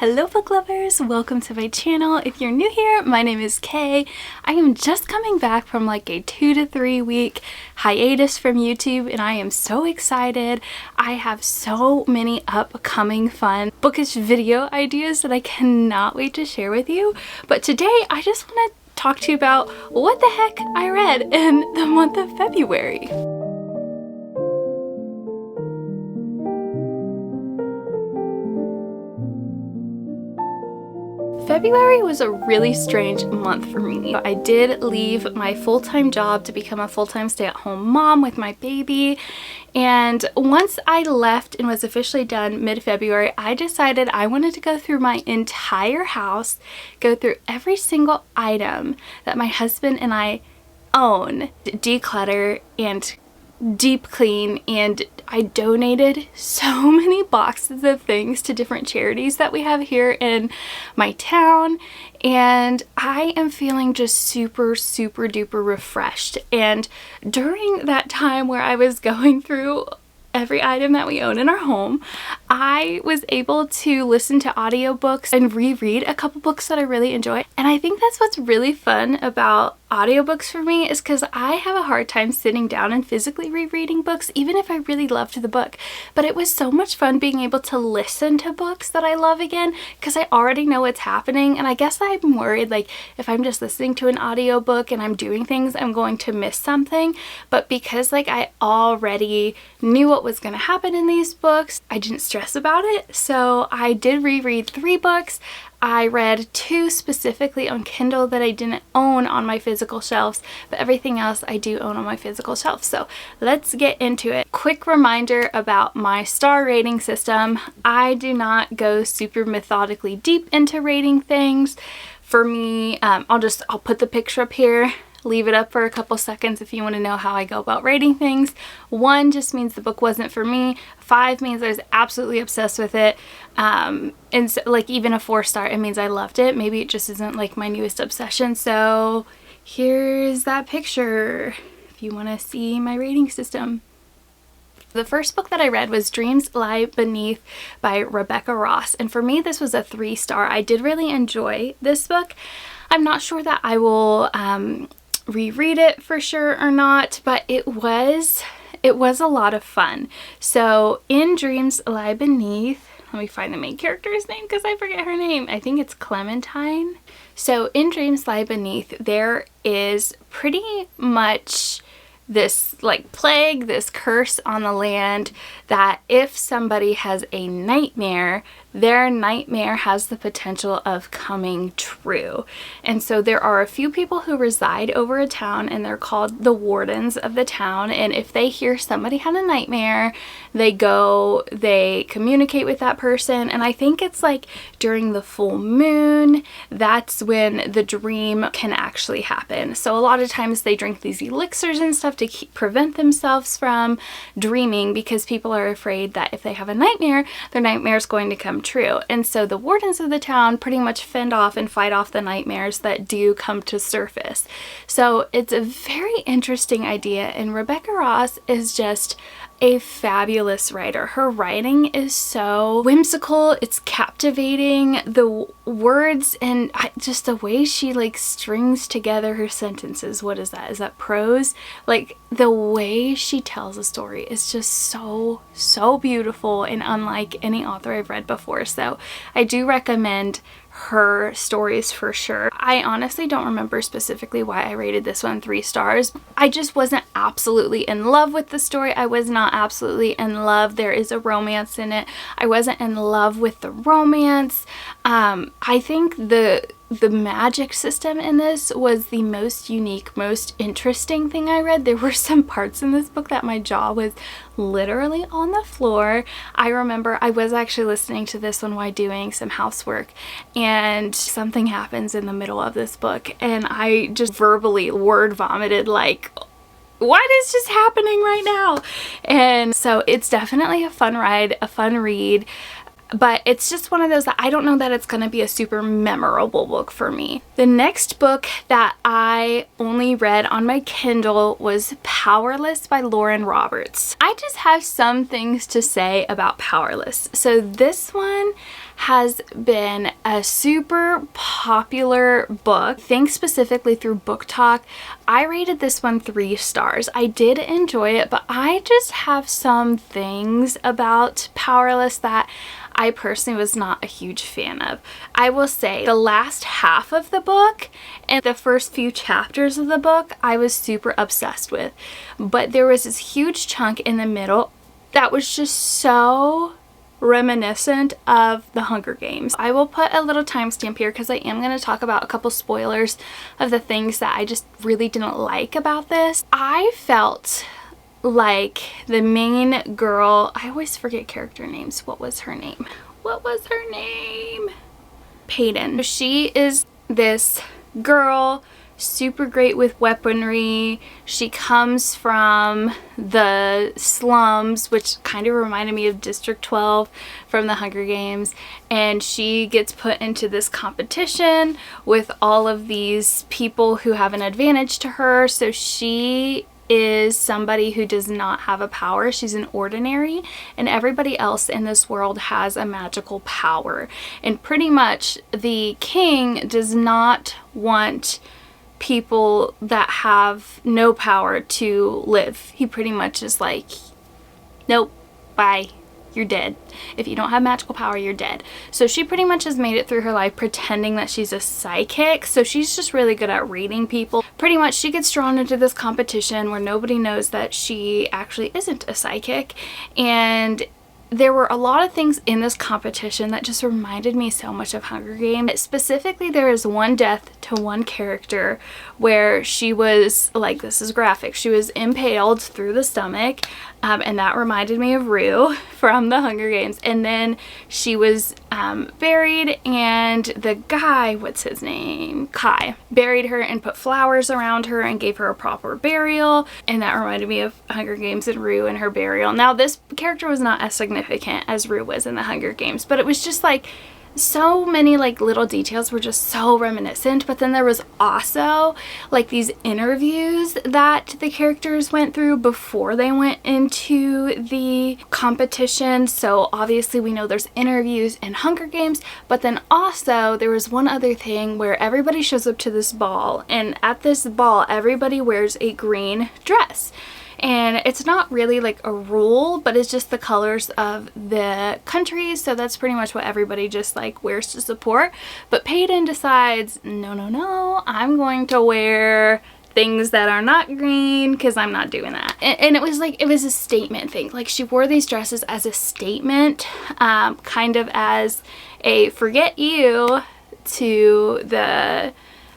Hello book lovers, welcome to my channel. If you're new here, my name is Kay. I am just coming back from like a 2 to 3 week hiatus from YouTube and I am so excited. I have so many upcoming fun bookish video ideas that I cannot wait to share with you. But today I just want to talk to you about what the heck I read in the month of February. February was a really strange month for me. I did leave my full-time job to become a full-time stay-at-home mom with my baby, and once I left and was officially done mid-February, I decided I wanted to go through my entire house, go through every single item that my husband and I own, declutter and deep clean, and I donated so many boxes of things to different charities that we have here in my town, and I am feeling just super duper refreshed. And during that time where I was going through every item that we own in our home, I was able to listen to audiobooks and reread a couple books that I really enjoy. And I think that's what's really fun about audiobooks for me, is because I have a hard time sitting down and physically rereading books, even if I really loved the book. But it was so much fun being able to listen to books that I love again, because I already know what's happening. And I guess I'm worried, like, if I'm just listening to an audiobook and I'm doing things, I'm going to miss something. But because like I already knew what was going to happen in these books, I didn't stress about it. So I did reread 3 books. I read 2 specifically on Kindle that I didn't own on my physical shelves, but everything else I do own on my physical shelf. So let's get into it. Quick reminder about my star rating system. I do not go super methodically deep into rating things. For me, I'll put the picture up here. Leave it up for a couple seconds if you want to know how I go about rating things. 1 just means the book wasn't for me. 5 means I was absolutely obsessed with it. And so, like, even a 4-star, it means I loved it. Maybe it just isn't like my newest obsession. So here's that picture if you want to see my rating system. The first book that I read was Dreams Lie Beneath by Rebecca Ross. And for me, this was a 3-star. I did really enjoy this book. I'm not sure that I will reread it for sure or not, but it was a lot of fun. So in Dreams Lie Beneath, let me find the main character's name because I forget her name. I think it's Clementine. So in Dreams Lie Beneath, there is pretty much this like plague, this curse on the land, that if somebody has a nightmare, their nightmare has the potential of coming true. And so there are a few people who reside over a town, and they're called the wardens of the town. And if they hear somebody had a nightmare, they communicate with that person. And I think it's like during the full moon, that's when the dream can actually happen. So a lot of times they drink these elixirs and stuff to prevent themselves from dreaming, because people are afraid that if they have a nightmare, their nightmare is going to come true. And so the wardens of the town pretty much fend off and fight off the nightmares that do come to surface. So it's a very interesting idea, and Rebecca Ross is just a fabulous writer. Her writing is so whimsical, it's captivating. The words and just the way she like strings together her sentences. What is that? Is that prose? Like the way she tells a story is just so beautiful and unlike any author I've read before. So I do recommend her stories for sure. I honestly don't remember specifically why I rated this one 3 stars. I just wasn't absolutely in love with the story. I was not absolutely in love. There is a romance in it. I wasn't in love with the romance. I think the magic system in this was the most unique, most interesting thing I read. There were some parts in this book that my jaw was literally on the floor. I remember I was actually listening to this one while doing some housework, and something happens in the middle of this book, and I just verbally word vomited like, what is just happening right now? And so it's definitely a fun ride, a fun read. but it's just one of those that I don't know that it's going to be a super memorable book for me. The next book that I only read on my Kindle was Powerless by Lauren Roberts. I just have some things to say about Powerless. So this one has been a super popular book. Think specifically through Book Talk. I rated this one 3 stars. I did enjoy it, but I just have some things about Powerless that I personally was not a huge fan of. I will say the last half of the book and the first few chapters of the book I was super obsessed with, but there was this huge chunk in the middle that was just so reminiscent of the Hunger Games. I will put a little timestamp here because I am going to talk about a couple spoilers of the things that I just really didn't like about this. I felt like the main girl, I always forget character names. What was her name? Peyton. She is this girl, super great with weaponry. She comes from the slums, which kind of reminded me of District 12 from the Hunger Games, and she gets put into this competition with all of these people who have an advantage to her. So she is somebody who does not have a power. She's an ordinary, and everybody else in this world has a magical power. And pretty much the king does not want people that have no power to live. He pretty much is like, nope, bye, you're dead. If you don't have magical power, you're dead. So she pretty much has made it through her life pretending that she's a psychic. So she's just really good at reading people. Pretty much she gets drawn into this competition where nobody knows that she actually isn't a psychic, and there were a lot of things in this competition that just reminded me so much of Hunger Games. Specifically, there is one death to one character where she was, like, this is graphic, she was impaled through the stomach, and that reminded me of Rue from the Hunger Games. And then she was buried, and the guy, what's his name? Kai, buried her and put flowers around her and gave her a proper burial, and that reminded me of Hunger Games and Rue and her burial. Now, this character was not as significant as Rue was in the Hunger Games, but it was just like so many like little details were just so reminiscent. But then there was also like these interviews that the characters went through before they went into the competition. So obviously we know there's interviews in Hunger Games, but then also there was one other thing where everybody shows up to this ball, and at this ball everybody wears a green dress. And it's not really like a rule, but it's just the colors of the country. So that's pretty much what everybody just like wears to support. But Peyton decides, no, I'm going to wear things that are not green because I'm not doing that. And it was like, it was a statement thing. Like she wore these dresses as a statement, kind of as a forget you to the,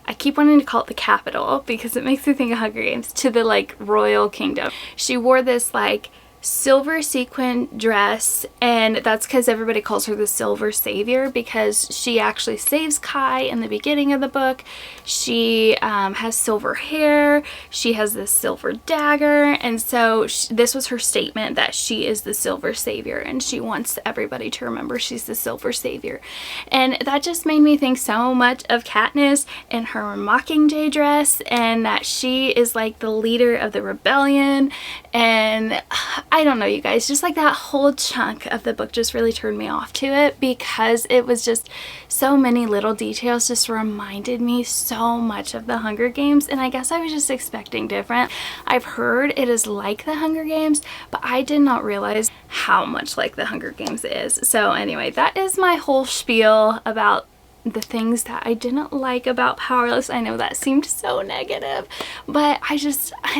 I keep wanting to call it the capital because it makes me think of Hunger Games, to the like royal kingdom. She wore this like silver sequin dress, and that's because everybody calls her the Silver Savior because she actually saves Kai in the beginning of the book. She has silver hair, she has this silver dagger, and so this was her statement that she is the Silver Savior, and she wants everybody to remember she's the Silver Savior. And that just made me think so much of Katniss and her Mockingjay dress, and that she is like the leader of the rebellion. And I don't know, you guys, just like that whole chunk of the book just really turned me off to it because it was just so many little details just reminded me so much of the Hunger Games, and I guess I was just expecting different. I've heard it is like the Hunger Games, but I did not realize how much like the Hunger Games is. So anyway, that is my whole spiel about the things that I didn't like about Powerless. I know that seemed so negative, but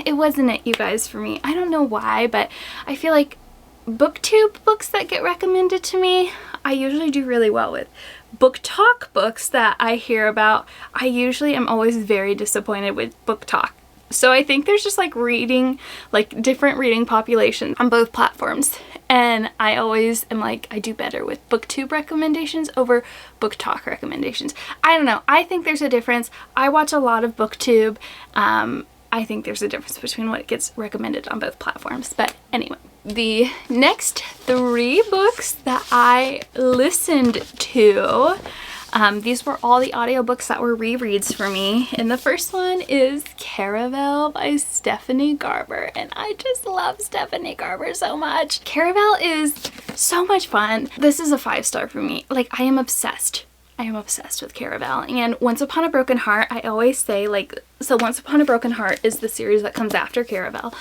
it wasn't it, you guys, for me. I don't know why, but I feel like BookTube books that get recommended to me, I usually do really well with. Book Talk books that I hear about, I usually am always very disappointed with Book Talk. So I think there's just like different reading populations on both platforms. And I always am like, I do better with BookTube recommendations over Book Talk recommendations. I don't know. I think there's a difference. I watch a lot of BookTube. I think there's a difference between what gets recommended on both platforms. But anyway, the next 3 books that I listened to, these were all the audiobooks that were rereads for me. And the first one is Caraval by Stephanie Garber. And I just love Stephanie Garber so much. Caraval is so much fun. This is a 5-star for me. Like, I am obsessed. I am obsessed with Caraval. And Once Upon a Broken Heart, I always say, like, so Once Upon a Broken Heart is the series that comes after Caraval.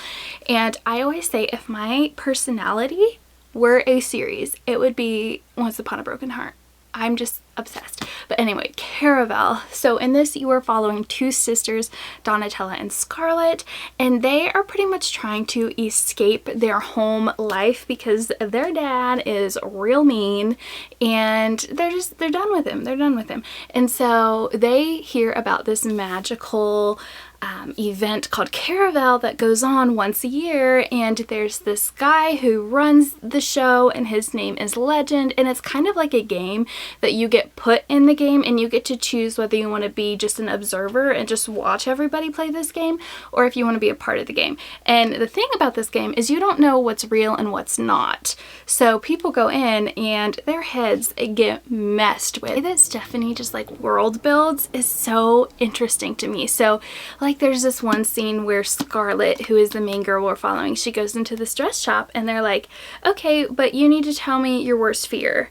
And I always say if my personality were a series, it would be Once Upon a Broken Heart. I'm just obsessed. But anyway, Caraval. So in this, you are following 2 sisters, Donatella and Scarlett, and they are pretty much trying to escape their home life because their dad is real mean, and they're done with him. They're done with him. And so they hear about this magical event called Caraval that goes on once a year, and there's this guy who runs the show, and his name is Legend, and it's kind of like a game that you get put in the game, and you get to choose whether you want to be just an observer and just watch everybody play this game, or if you want to be a part of the game. And the thing about this game is you don't know what's real and what's not. So people go in and their heads get messed with. The way that Stephanie just like world builds is so interesting to me. So like there's this one scene where Scarlett, who is the main girl we're following, she goes into this dress shop and they're like, okay, but you need to tell me your worst fear.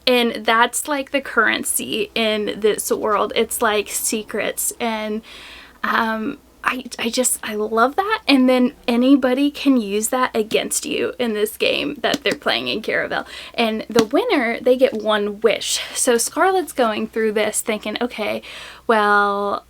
And that's like the currency in this world. It's like secrets, and I love that. And then anybody can use that against you in this game that they're playing in Caraval. And the winner, they get 1 wish. So Scarlett's going through this thinking, okay, well,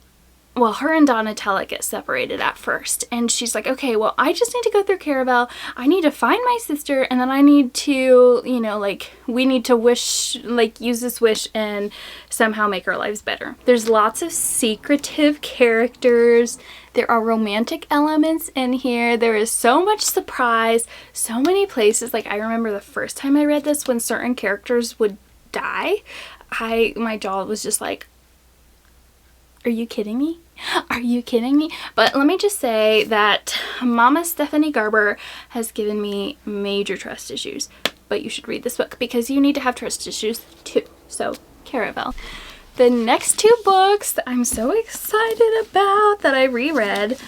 her and Donatella get separated at first, and she's like, okay, well, I just need to go through Caraval, I need to find my sister, and then I need to, you know, like, we need to wish, like, use this wish and somehow make our lives better. There's lots of secretive characters. There are romantic elements in here. There is so much surprise, so many places. Like, I remember the first time I read this, when certain characters would die, my jaw was just like, are you kidding me? Are you kidding me? But let me just say that Mama Stephanie Garber has given me major trust issues. But you should read this book because you need to have trust issues too. So, Caraval. The next 2 books that I'm so excited about that I reread,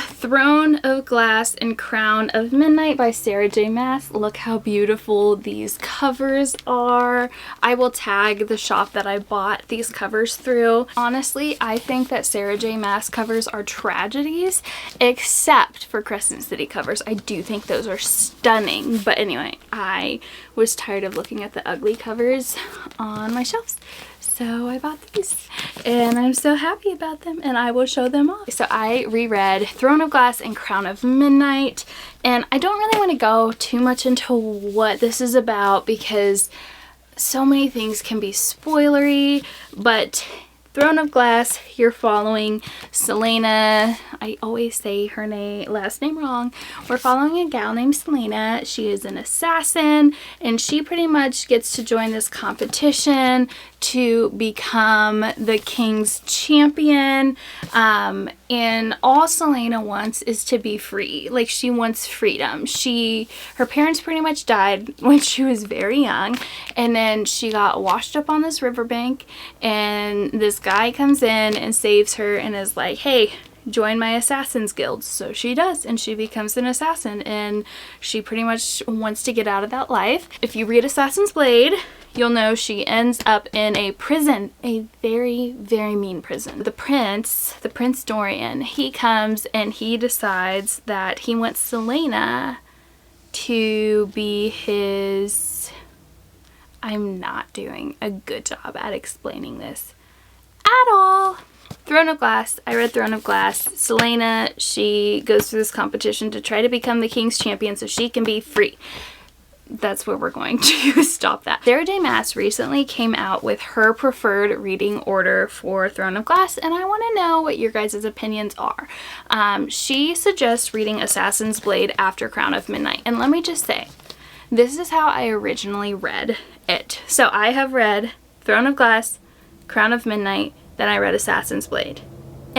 Throne of Glass and Crown of Midnight by Sarah J. Maas. Look how beautiful these covers are. I will tag the shop that I bought these covers through. Honestly, I think that Sarah J. Maas covers are tragedies, except for Crescent City covers. I do think those are stunning. But anyway, I was tired of looking at the ugly covers on my shelves. So I bought these, and I'm so happy about them, and I will show them off. So I reread Throne of Glass and Crown of Midnight, and I don't really want to go too much into what this is about because so many things can be spoilery, but Throne of Glass, you're following Selena. I always say her last name wrong. We're following a gal named Selena. She is an assassin, and she pretty much gets to join this competition to become the king's champion. And all Selena wants is to be free. Like, she wants freedom. Her parents pretty much died when she was very young, and then she got washed up on this riverbank, and this guy comes in and saves her and is like, hey, join my Assassin's Guild. So she does, and she becomes an assassin, and she pretty much wants to get out of that life. If you read Assassin's Blade, you'll know she ends up in a prison, a very, very mean prison. The prince Dorian, he comes and he decides that he wants Selena to be his... I'm not doing a good job at explaining this at all. Throne of Glass. I read Throne of Glass. Selena, she goes through this competition to try to become the king's champion so she can be free. That's where we're going to stop that. Sarah J. Maas recently came out with her preferred reading order for Throne of Glass, and I want to know what your guys' opinions are. She suggests reading Assassin's Blade after Crown of Midnight, and let me just say, this is how I originally read it. So I have read Throne of Glass, Crown of Midnight, then I read Assassin's Blade.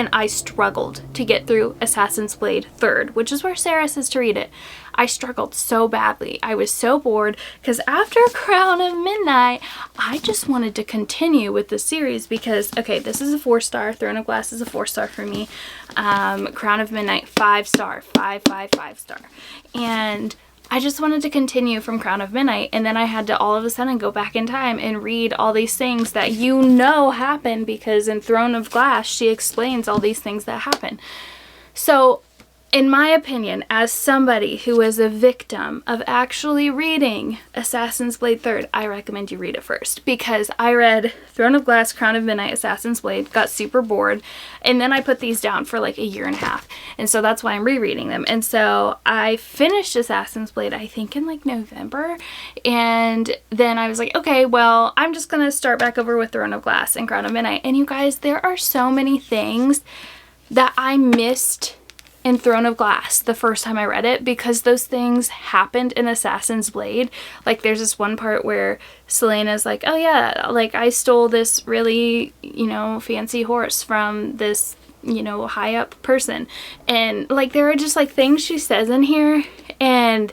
and I struggled to get through Assassin's Blade 3rd, which is where Sarah says to read it. I struggled so badly. I was so bored because after Crown of Midnight, I just wanted to continue with the series because, okay, this is a 4-star. Throne of Glass is a 4-star for me. Crown of Midnight, 5-star. 5-5-5-star. And I just wanted to continue from Crown of Midnight, and then I had to all of a sudden go back in time and read all these things that you know happen, because in Throne of Glass she explains all these things that happen. So in my opinion, as somebody who is a victim of actually reading Assassin's Blade 3rd, I recommend you read it first, because I read Throne of Glass, Crown of Midnight, Assassin's Blade, got super bored, and then I put these down for like a year and a half, and so that's why I'm rereading them. And so I finished Assassin's Blade, I think in like November, and then I was like, okay, well, I'm just gonna start back over with Throne of Glass and Crown of Midnight. And you guys, there are so many things that I missed in Throne of Glass the first time I read it, because those things happened in Assassin's Blade. Like there's this one part where Selena's like, oh yeah, like I stole this really, you know, fancy horse from this, you know, high up person. And like there are just like things she says in here, and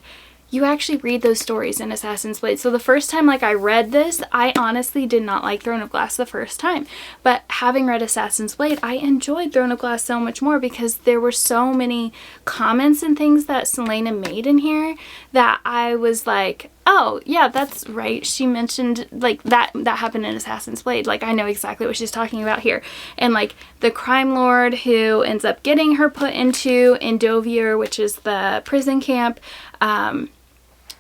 you actually read those stories in Assassin's Blade. So the first time like I read this, I honestly did not like Throne of Glass the first time. But having read Assassin's Blade, I enjoyed Throne of Glass so much more, because there were so many comments and things that Selena made in here that I was like, oh yeah, that's right. She mentioned like that happened in Assassin's Blade. Like I know exactly what she's talking about here. And like the crime lord who ends up getting her put into Endovier, which is the prison camp,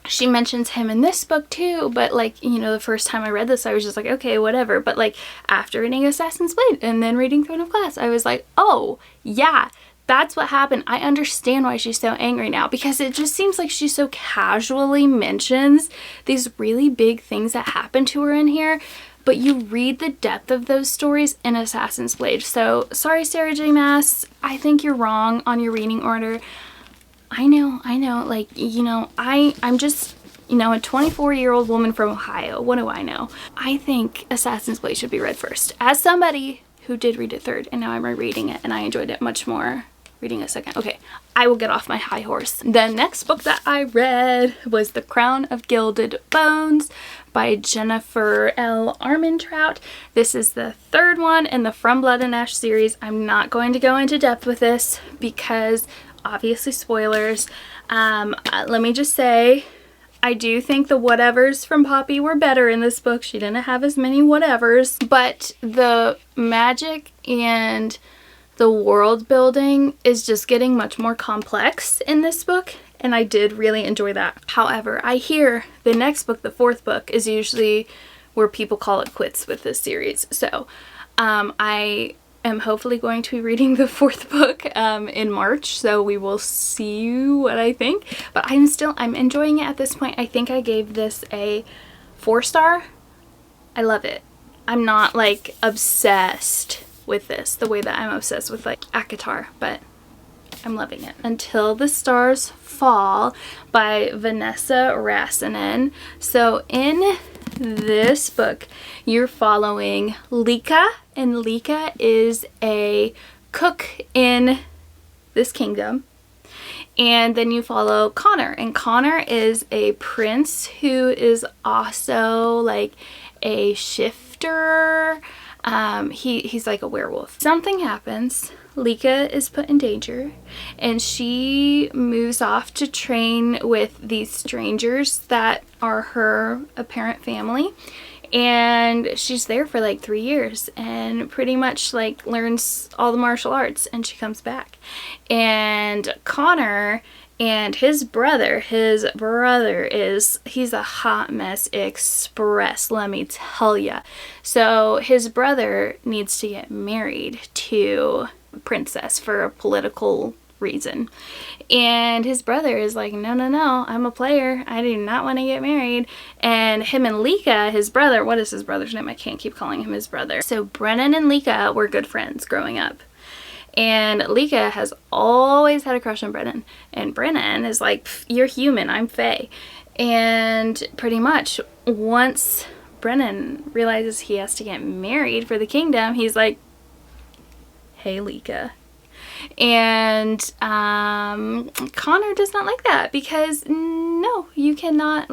she mentions him in this book too, but like, you know, the first time I read this, I was just like, okay, whatever. But like after reading Assassin's Blade and then reading Throne of Glass, I was like, oh yeah, that's what happened. I understand why she's so angry now, because it just seems like she so casually mentions these really big things that happen to her in here, but you read the depth of those stories in Assassin's Blade. So sorry, Sarah J. Maas, I think you're wrong on your reading order. I know, like, you know, I'm just, you know, a 24-year-old woman from Ohio. What do I know? I think Assassin's Blade should be read first. As somebody who did read it third, and now I'm rereading it, and I enjoyed it much more reading it second. Okay, I will get off my high horse. The next book that I read was The Crown of Gilded Bones by Jennifer L. Armentrout. This is the third one in the From Blood and Ash series. I'm not going to go into depth with this because obviously spoilers. Let me just say, I do think the whatevers from Poppy were better in this book. She didn't have as many whatevers, but the magic and the world building is just getting much more complex in this book, and I did really enjoy that. However, I hear the next book, the fourth book, is usually where people call it quits with this series. So I am hopefully going to be reading the fourth book in March, so we will see what I think. But I'm enjoying it at this point. I think I gave this a 4-star. I love it. I'm not like obsessed with this the way that I'm obsessed with like ACOTAR, but I'm loving it. Until the Stars Fall by Vanessa Rassinen. So in this book, you're following Lika, and Lika is a cook in this kingdom. And then you follow Connor, and Connor is a prince who is also like a shifter. He's like a werewolf. Something happens. Lika is put in danger, and she moves off to train with these strangers that are her apparent family. And she's there for like 3 years and pretty much like learns all the martial arts, and she comes back. And Connor and his brother he's a hot mess express, let me tell ya. So his brother needs to get married to a princess for a political reason, and his brother is like, no, I'm a player, I do not want to get married. And him and Lika, his brother, what is his brother's name? I can't keep calling him his brother. So Brennan and Lika were good friends growing up, and Lika has always had a crush on Brennan, and Brennan is like, you're human, I'm Fae. And pretty much once Brennan realizes he has to get married for the kingdom, he's like, hey Lika. And Connor does not like that, because no, you cannot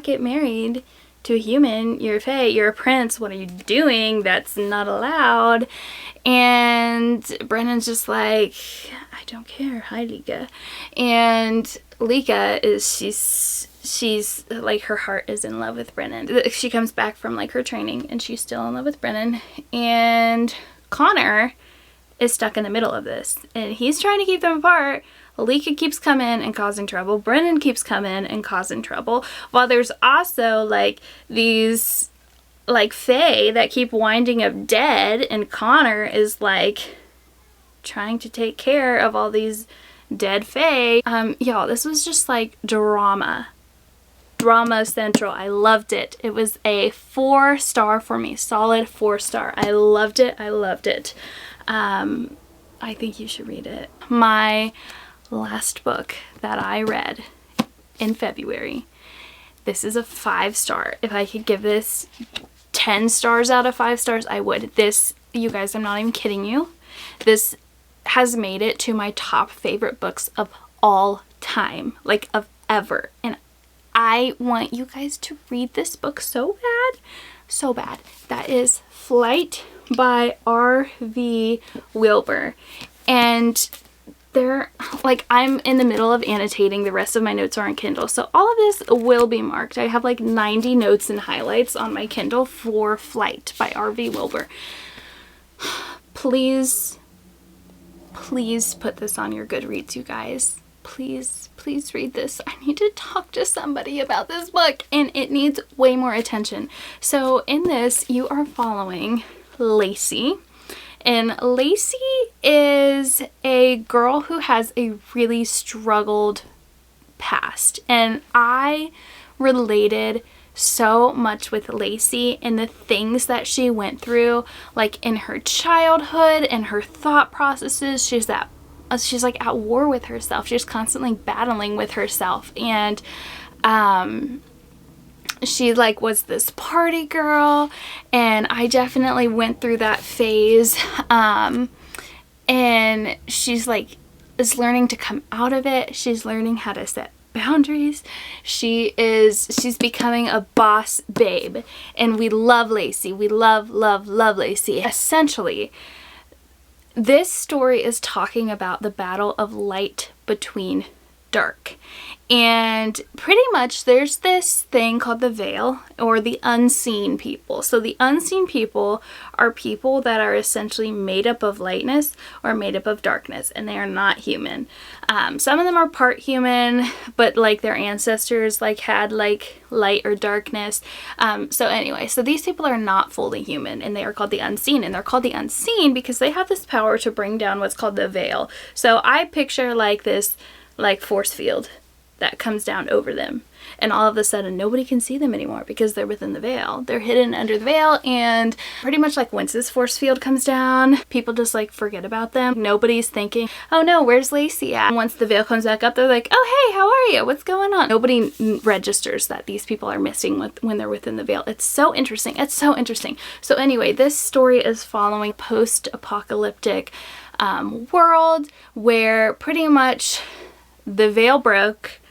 get married to a human. You're a fae, you're a prince, what are you doing? That's not allowed. And Brennan's just like, I don't care, hi Lika. And Lika is, she's like, her heart is in love with Brennan. She comes back from like her training and she's still in love with Brennan. And Connor is stuck in the middle of this, and he's trying to keep them apart. Lika keeps coming and causing trouble. Brennan keeps coming and causing trouble. While there's also like these like fae that keep winding up dead, and Connor is like trying to take care of all these dead fae. Y'all, this was just like drama central. I loved it. It was a 4-star for me, solid 4-star. I loved it. I think you should read it. My last book that I read in February, this is a 5-star. If I could give this 10 stars out of 5 stars, I would. This, you guys, I'm not even kidding you, this has made it to my top favorite books of all time, like of ever. And I want you guys to read this book so bad. That is Flight by R.V. Wilbur. And they're like, I'm in the middle of annotating. The rest of my notes are on Kindle, so all of this will be marked. I have like 90 notes and highlights on my Kindle for Flight by R.V. Wilbur. Please put this on your Goodreads, you guys. Please read this. I need to talk to somebody about this book, and it needs way more attention. So in this, you are following Lacey, and Lacey is a girl who has a really struggled past, and I related so much with Lacey and the things that she went through, like in her childhood and her thought processes. She's like at war with herself. She's constantly battling with herself, and she like was this party girl, and I definitely went through that phase. And she's like is learning to come out of it. She's learning how to set boundaries. She's becoming a boss babe, and we love Lacey. We love Lacey. Essentially, this story is talking about the battle of light between dark. And pretty much there's this thing called the veil, or the unseen people. So the unseen people are people that are essentially made up of lightness or made up of darkness, and they are not human. Some of them are part human, but like their ancestors like had like light or darkness. So anyway, so these people are not fully human, and they are called the unseen, and they're called the unseen because they have this power to bring down what's called the veil. So I picture like this like force field that comes down over them, and all of a sudden nobody can see them anymore because they're within the veil. They're hidden under the veil, and pretty much like once this force field comes down, people just like forget about them. Nobody's thinking, oh no, where's Lacey at? Once the veil comes back up, they're like, oh hey, how are you? What's going on? Nobody registers that these people are missing when they're within the veil. It's so interesting. It's so interesting. So anyway, this story is following post-apocalyptic world where pretty much the veil broke.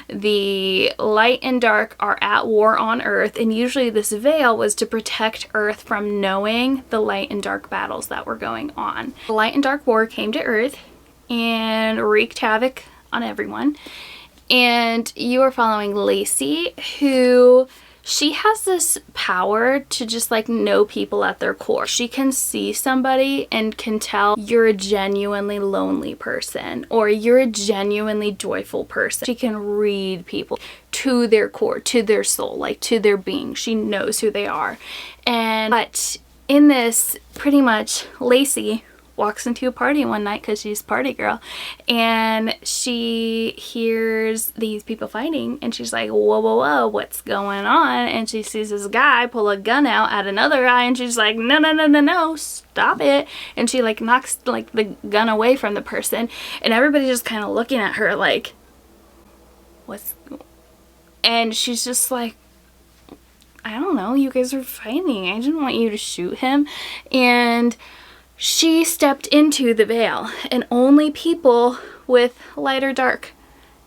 The light and dark are at war on Earth, and usually this veil was to protect Earth from knowing the light and dark battles that were going on. The light and dark war came to Earth and wreaked havoc on everyone. And you are following Lacey, who she has this power to just like know people at their core. She can see somebody and can tell you're a genuinely lonely person or you're a genuinely joyful person. She can read people to their core, to their soul, like to their being. She knows who they are. But in this, pretty much Lacey walks into a party one night because she's a party girl, and she hears these people fighting, and she's like, whoa, what's going on? And she sees this guy pull a gun out at another guy, and she's like, no, stop it. And she like knocks like the gun away from the person, and everybody's just kind of looking at her like, and she's just like, I don't know, you guys are fighting, I didn't want you to shoot him. And she stepped into the veil, and only people with light or dark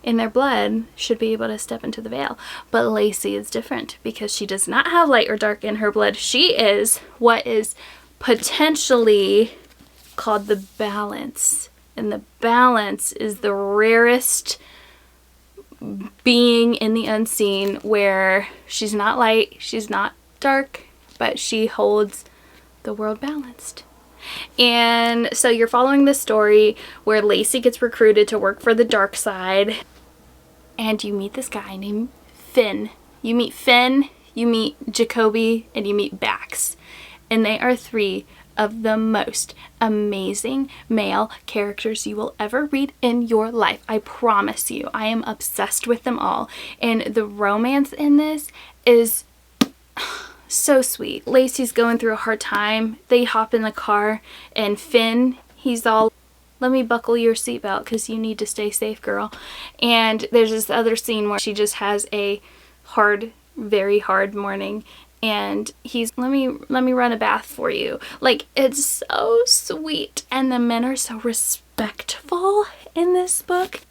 in their blood should be able to step into the veil. But Lacey is different because she does not have light or dark in her blood. She is what is potentially called the balance. And the balance is the rarest being in the unseen, where she's not light, she's not dark, but she holds the world balanced. And so you're following this story where Lacey gets recruited to work for the dark side, and you meet this guy named Finn. You meet Finn, you meet Jacoby, and you meet Bax. And they are three of the most amazing male characters you will ever read in your life. I promise you. I am obsessed with them all. And the romance in this is so sweet. Lacey's going through a hard time. They hop in the car, and Finn, he's all, let me buckle your seatbelt because you need to stay safe, girl. And there's this other scene where she just has a hard, very hard morning, and he's, let me run a bath for you. Like, it's so sweet. And the men are so respectful in this book.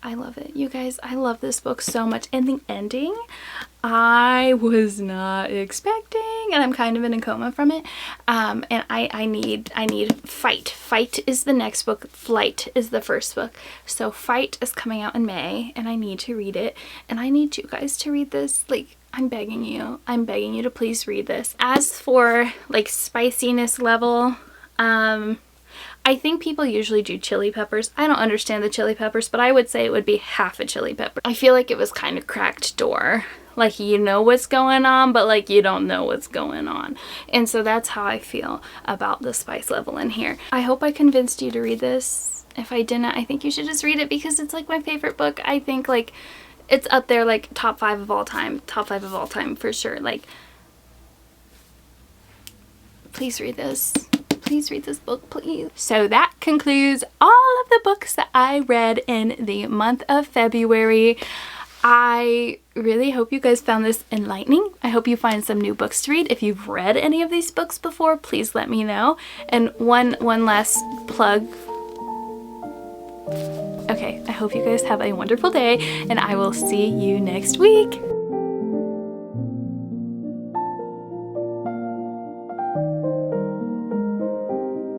I love it. You guys, I love this book so much. And the ending, I was not expecting, and I'm kind of in a coma from it. And I need Fight. Fight is the next book. Flight is the first book. So Fight is coming out in May, and I need to read it. And I need you guys to read this. Like, I'm begging you to please read this. As for like spiciness level, I think people usually do chili peppers. I don't understand the chili peppers, but I would say it would be half a chili pepper. I feel like it was kind of cracked door. Like, you know what's going on, but like you don't know what's going on. And so that's how I feel about the spice level in here. I hope I convinced you to read this. If I didn't, I think you should just read it because it's like my favorite book. I think like it's up there, like top 5 of all time. Top 5 of all time for sure. Like, please read this. Please read this book, please. So that concludes all of the books that I read in the month of February. I really hope you guys found this enlightening. I hope you find some new books to read. If you've read any of these books before, please let me know. And one last plug. Okay, I hope you guys have a wonderful day, and I will see you next week.